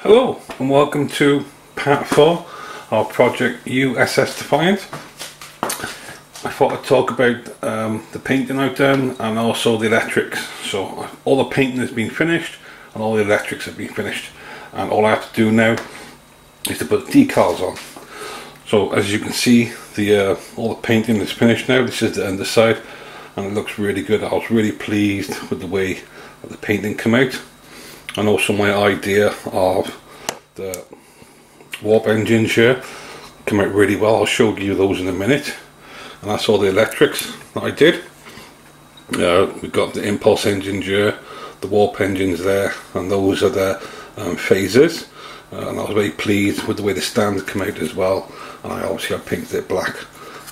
Hello and welcome to part 4 of project USS Defiant. I thought I'd talk about the painting I've done and also the electrics. So all the painting has been finished and all the electrics have been finished, and all I have to do now is to put decals on. So as you can see, all the painting is finished now. This is the underside and it looks really good. I was really pleased with the way that the painting came out, and also my idea of the warp engines here came out really well. I'll show you those in a minute. And that's all the electrics that I did. We've got the impulse engines here, the warp engines there, and those are the phasers. And I was very pleased with the way the stands come out as well. And I obviously have painted it black,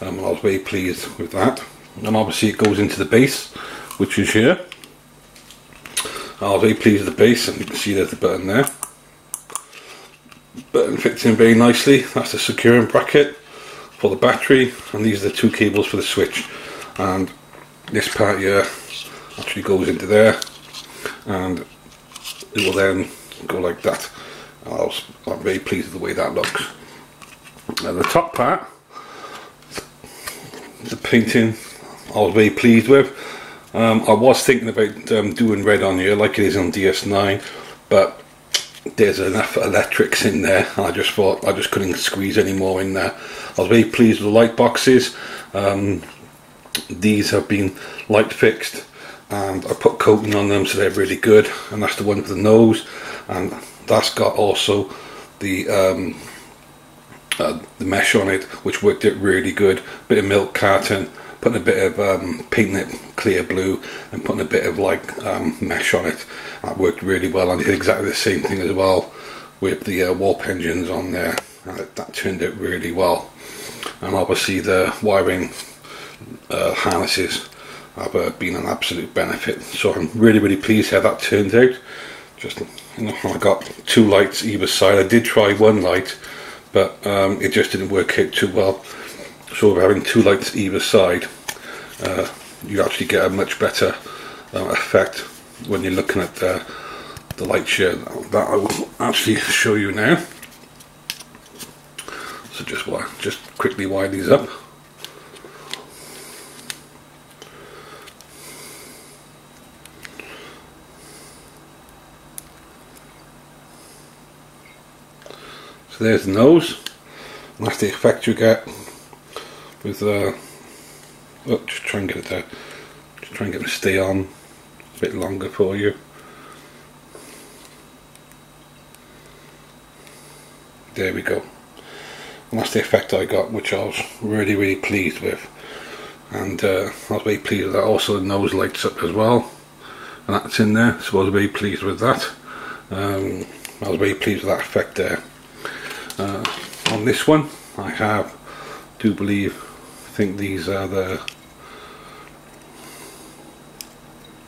and I was very pleased with that. And obviously it goes into the base, which is here. I was very pleased with the base, and you can see there's the button there. Button fits in very nicely. That's the securing bracket for the battery, and these are the two cables for the switch. And this part here actually goes into there, and it will then go like that. I'm very pleased with the way that looks. Now the top part, the painting, I was very pleased with. I was thinking about doing red on here like it is on DS9, but there's enough electrics in there, and I just thought I just couldn't squeeze any more in there. I was very pleased with the light boxes. These have been light fixed, and I put coating on them, so they're really good. And that's the one for the nose, and that's got also the mesh on it, which worked it really good. Bit of milk carton, putting a bit of painting it clear blue and putting a bit of like mesh on it. That worked really well, and I did exactly the same thing as well with the warp engines on there, and that turned out really well. And obviously the wiring harnesses have been an absolute benefit, so I'm really pleased how that turned out. Just, you know, I got two lights either side. I did try one light, but it just didn't work out too well. So having two lights either side, you actually get a much better effect when you're looking at the light share. That I will actually show you now. So just quickly wire these up. So there's the nose, and that's the effect you get with just try and get it there, just try and get it to stay on a bit longer for you. There we go, and that's the effect I got, which I was really pleased with. And I was very pleased with that. Also the nose lights up as well, and that's in there, so I was very pleased with that. I was very pleased with that effect there. On this one I think these are the,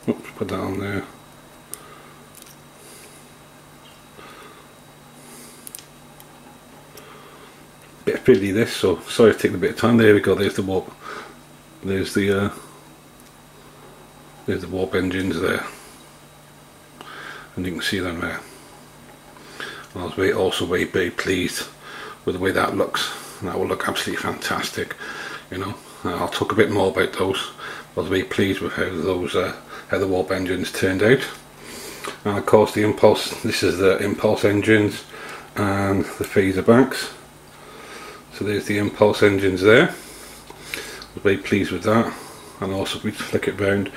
oops, put that on there. Bit fiddly this, so sorry it's taking a bit of time. There we go, there's the warp, there's the warp engines there, and you can see them there. I was also very pleased with the way that looks, and that will look absolutely fantastic. You know, I'll talk a bit more about those. I was very pleased with how the warp engines turned out. And of course the impulse, this is the impulse engines and the phaser banks. So there's the impulse engines there. I was very pleased with that. And also if we flick it round,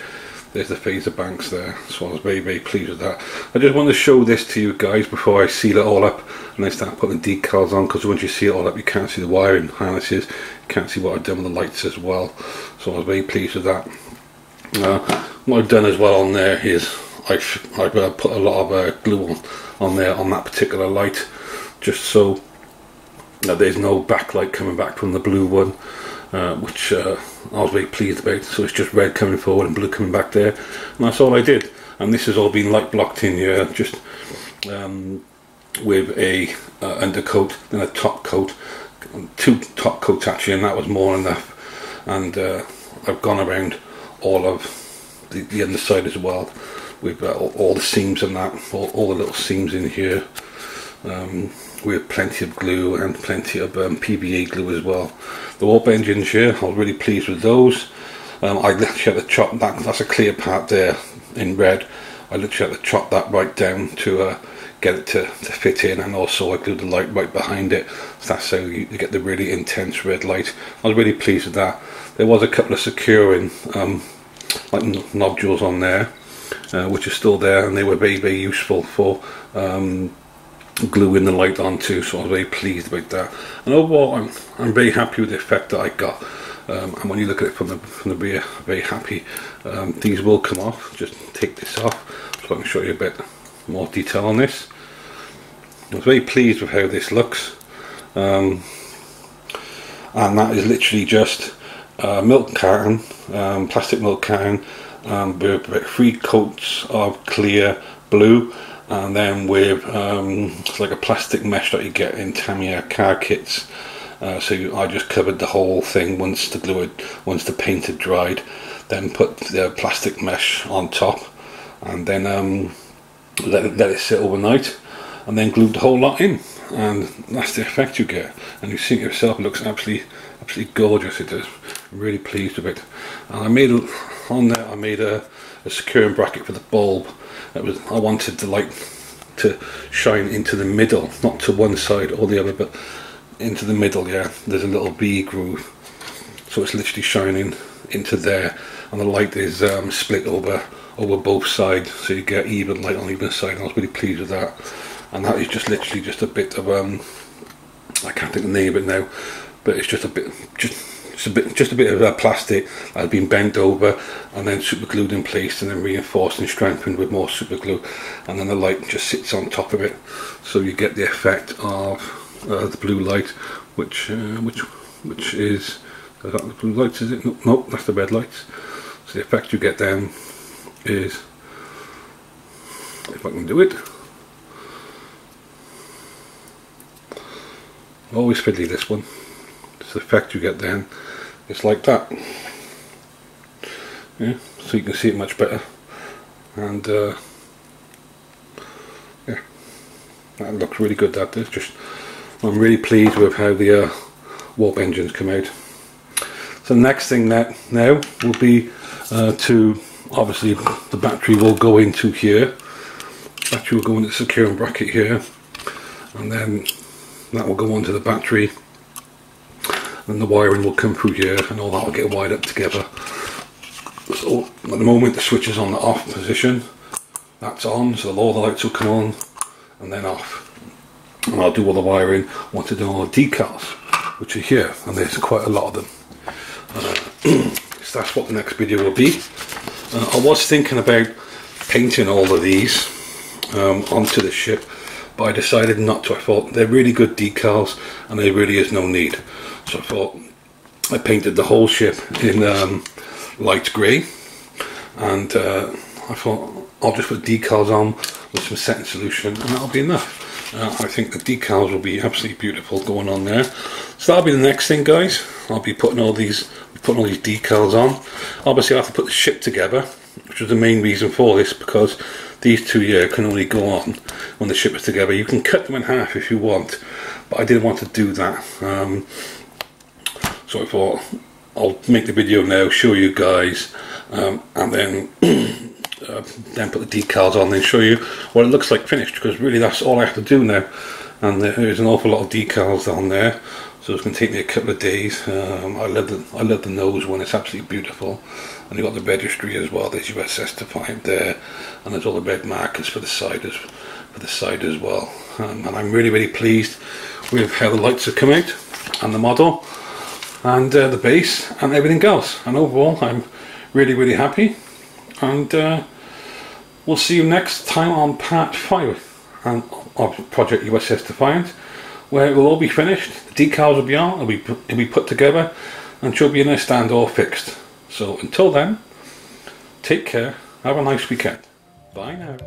there's the phaser banks there, so I was very pleased with that. I just want to show this to you guys before I seal it all up and I start putting the decals on, because once you seal it all up you can't see the wiring harnesses, you can't see what I've done with the lights as well. So I was very pleased with that. What I've done as well on there is I've put a lot of glue on there on that particular light, just so there's no backlight coming back from the blue one, which I was very pleased about. So it's just red coming forward and blue coming back there, and that's all I did. And this has all been light blocked in here, just with a undercoat and a top coat, two top coats actually, and that was more than enough. And I've gone around all of the underside as well with all the seams and that, all the little seams in here. with plenty of glue and plenty of PVA glue as well. The warp engines here, I was really pleased with those. I literally had to chop that's a clear part there in red. I literally had to chop that right down to get it to fit in, and also I glued the light right behind it, so that's how you get the really intense red light. I was really pleased with that. There was a couple of securing like nodules on there, which are still there, and they were very, very useful for gluing the light onto, so I was very pleased about that. And overall I'm very happy with the effect that I got. And when you look at it from the rear, very happy. These will come off. Just take this off so I can show you a bit more detail on this. I was very pleased with how this looks, and that is literally just a milk carton, plastic milk carton, with about 3 coats of clear blue, and then with it's like a plastic mesh that you get in Tamiya car kits. So I just covered the whole thing once the paint had dried, then put the plastic mesh on top, and then let it sit overnight, and then glued the whole lot in, and that's the effect you get. And you see it yourself, it looks absolutely gorgeous. It does. I'm really pleased with it. And I made a securing bracket for the bulb. I wanted the light to shine into the middle, not to one side or the other, but into the middle. Yeah, there's a little V groove, so it's literally shining into there, and the light is split over both sides, so you get even light on either side. And I was really pleased with that. And that is just literally just a bit of I can't think of the name of it now, but it's just a bit of plastic that has been bent over and then super glued in place, and then reinforced and strengthened with more super glue, and then the light just sits on top of it, so you get the effect of the blue light, which is that the blue lights, is it? No, that's the red lights. So the effect you get then is, if I can do it, always fiddly this one. So the effect you get then, it's like that. Yeah, so you can see it much better, and yeah, that looks really good. That is just, I'm really pleased with how the warp engines come out. So the next thing now will be to, obviously the battery will go into here. Battery will go into the securing bracket here, and then that will go onto the battery, and the wiring will come through here, and all that will get wired up together. So at the moment the switch is on the off position, that's on, so all the lights will come on and then off. And I'll do all the wiring once I do all the decals, which are here, and there's quite a lot of them. So that's what the next video will be. I was thinking about painting all of these onto the ship, but I decided not to. I thought they're really good decals and there really is no need. So I thought I painted the whole ship in light grey, and I thought I'll just put decals on with some setting solution and that'll be enough. I think the decals will be absolutely beautiful going on there. So that'll be the next thing, guys. I'll be putting all these decals on. Obviously I have to put the ship together, which was the main reason for this, because these two here can only go on when the ship is together. You can cut them in half if you want, but I didn't want to do that. So I thought I'll make the video now, show you guys, and then put the decals on and show you what it looks like finished, because really that's all I have to do now. And there's an awful lot of decals on there, so it's going to take me a couple of days. I love the nose one, it's absolutely beautiful. And you've got the registry as well, there's USS Defiant there, and there's all the red markers for the side as well. And I'm really pleased with how the lights have come out, and the model, and the base, and everything else. And overall I'm really happy, and we'll see you next time on part 5 of Project USS Defiant, where it will all be finished, the decals will be on, it'll be put together, and she'll be in a stand all fixed. So until then, take care, have a nice weekend. Bye now.